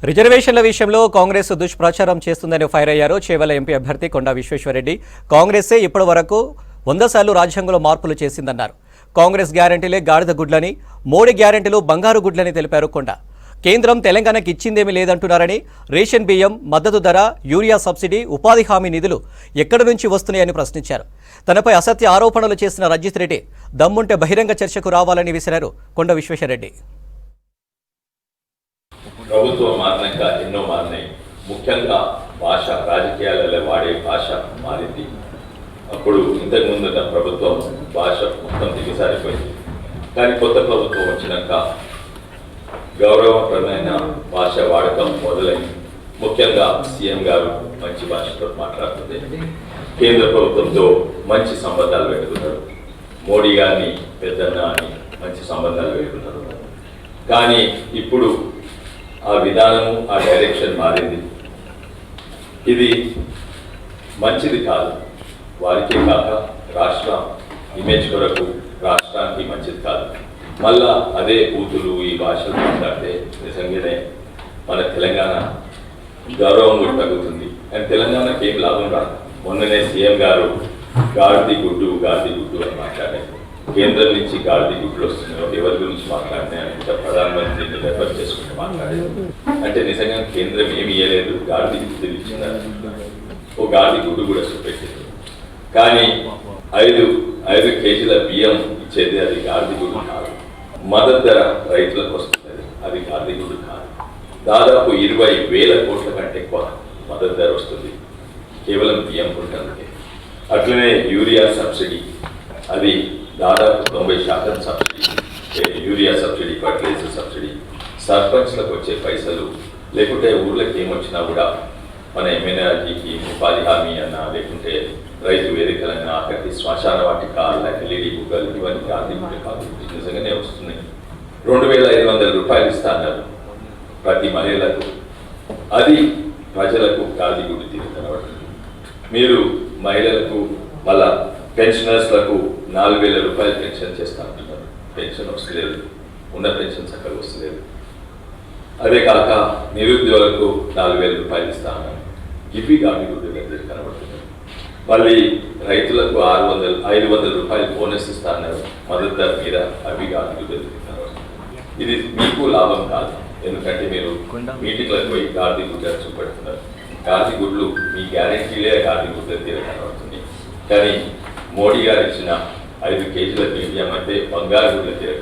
రిజర్వేషన్ల విషయంలో కాంగ్రెస్ దుష్ప్రచారం చేస్తుందని ఫైర్ అయ్యారు చేవెళ్ల ఎంపీ అభ్యర్థి కొండా విశ్వేశ్వరరెడ్డి. కాంగ్రెసే ఇప్పటి వరకు 100 సార్లు రాజ్యాంగంలో మార్పులు చేసిందన్నారు. కాంగ్రెస్ గ్యారెంటీలే గాడిద గుడ్లని, మోడీ గ్యారెంటీలు బంగారు గుడ్లని తెలిపారు కొండా. కేంద్రం తెలంగాణకి ఇచ్చిందేమీ లేదంటున్నారని, రేషన్ బియ్యం, మద్దతు ధర, యూరియా సబ్సిడీ, ఉపాధి హామీ నిధులు ఎక్కడి నుంచి వస్తున్నాయని ప్రశ్నించారు. తనపై అసత్య ఆరోపణలు చేసిన రంజిత్ రెడ్డి దమ్ముంటే బహిరంగ చర్చకు రావాలని విసిరారు కొండా విశ్వేశ్వరరెడ్డి. ప్రభుత్వం మారినాక ఎన్నో మారినాయి. ముఖ్యంగా భాష, రాజకీయాలలో వాడే భాష మారింది. అప్పుడు ఇంతకుముందు ప్రభుత్వం భాష మొత్తం దిగసారిపోయింది. కానీ కొత్త ప్రభుత్వం వచ్చినాక గౌరవప్రదమైన భాష వాడకం మొదలైంది. ముఖ్యంగా సీఎం గారు మంచి భాషతో మాట్లాడుతుంది. కేంద్ర ప్రభుత్వంతో మంచి సంబంధాలు పెట్టుకున్నారు. మోడీ గారిని పెద్దన్న అని మంచి సంబంధాలు పెట్టుకున్నారు. కానీ ఇప్పుడు ఆ విధానము, ఆ డైరెక్షన్ మారింది. ఇది మంచిది కాదు. వారికే కాక రాష్ట్ర ఇమేజ్ కొరకు రాష్ట్రానికి మంచిది కాదు. మళ్ళా అదే బూతులు ఈ భాషలు మాట్లాడితే నిజంగానే మన తెలంగాణ గౌరవం కూడా తగ్గుతుంది. కానీ తెలంగాణకి ఏం లాభం రాదు. మొన్ననే సీఎం గారు గాడిది గుడ్డు అని మాట్లాడారు. కేంద్రం నుంచి గాడిది గుడ్లు వస్తున్నాయో ఎవరి గురించి మాట్లాడినాయంటే ప్రధానమంత్రిని రెఫర్ చేసుకుంటూ మాట్లాడారు. అంటే నిజంగా కేంద్రం ఏమి ఇవ్వలేదు, గాడిది గుడ్డు ఇచ్చిందని ఓ గాడిది గుడ్డు కూడా చూపెట్టింది. కానీ 5 కేజీల బియ్యం ఇచ్చేది అది గాడిది గుడ్డు కాదు. మద్దతు ధర రైతులకు వస్తుంది, అది గాడిది గుడ్డు కాదు. దాదాపు 20,000 కోట్ల కంటే ఎక్కువ మద్దతు ధర వస్తుంది కేవలం బియ్యం కొట్టడానికి. అట్లనే యూరియా సబ్సిడీ, అది దాదాపు 90% subsidy. Urea subsidy, fertilizer subsidy, సర్పంచ్లకు వచ్చే పైసలు, లేకుంటే ఊర్లకు ఏమొచ్చినా కూడా మన ఎమ్మెల్యేకి ఉపాధి హామీ అన్నా, లేకుంటే రైతు వేదికలన్నా, అక్కడికి శ్మశాన వాటిక, ఎల్ఈడి బుగ్గలు, ఇవన్నీ గాంధీ కాదు, నిజంగానే వస్తున్నాయి. 2,500 రూపాయలు ఇస్తా అన్నారు ప్రతి మహిళలకు. అది ప్రజలకు గాంధీ గుడి తీరు కనబడుతుంది. మీరు మహిళలకు మళ్ళా పెన్షనర్స్లకు 4,000 రూపాయలు పెన్షన్ చేస్తా అంటున్నారు. పెన్షన్ వస్తలేదు, ఉన్న పెన్షన్ చక్కగా వస్తలేదు. అదే కాక నిరుద్యోగులకు 4,000 రూపాయలు ఇస్తా అన్నారు. ఇవి గాంధీ గుడి తీరు కనబడుతుంది. మళ్ళీ రైతులకు 500 రూపాయలు బోనస్ ఇస్తా అన్నారు మద్దతు ధర మీద. అవి గాంధీ గుడి తీరు కనబడుతుంది. ఇది మీకు లాభం కాదు. ఎందుకంటే మీరు మీటింగ్లకు పోయి గాంధీ గుడ్లు చూపెడుతున్నారు. గాంధీ గుడ్లు మీ గ్యారెంటీలే గాంధీ గుడ్ల తీరు కనబడుతుంది. కానీ మోడీ గారు ఇచ్చిన 5 కేజీల బియ్యం అంటే బంగారు గుడ్ల తీరు.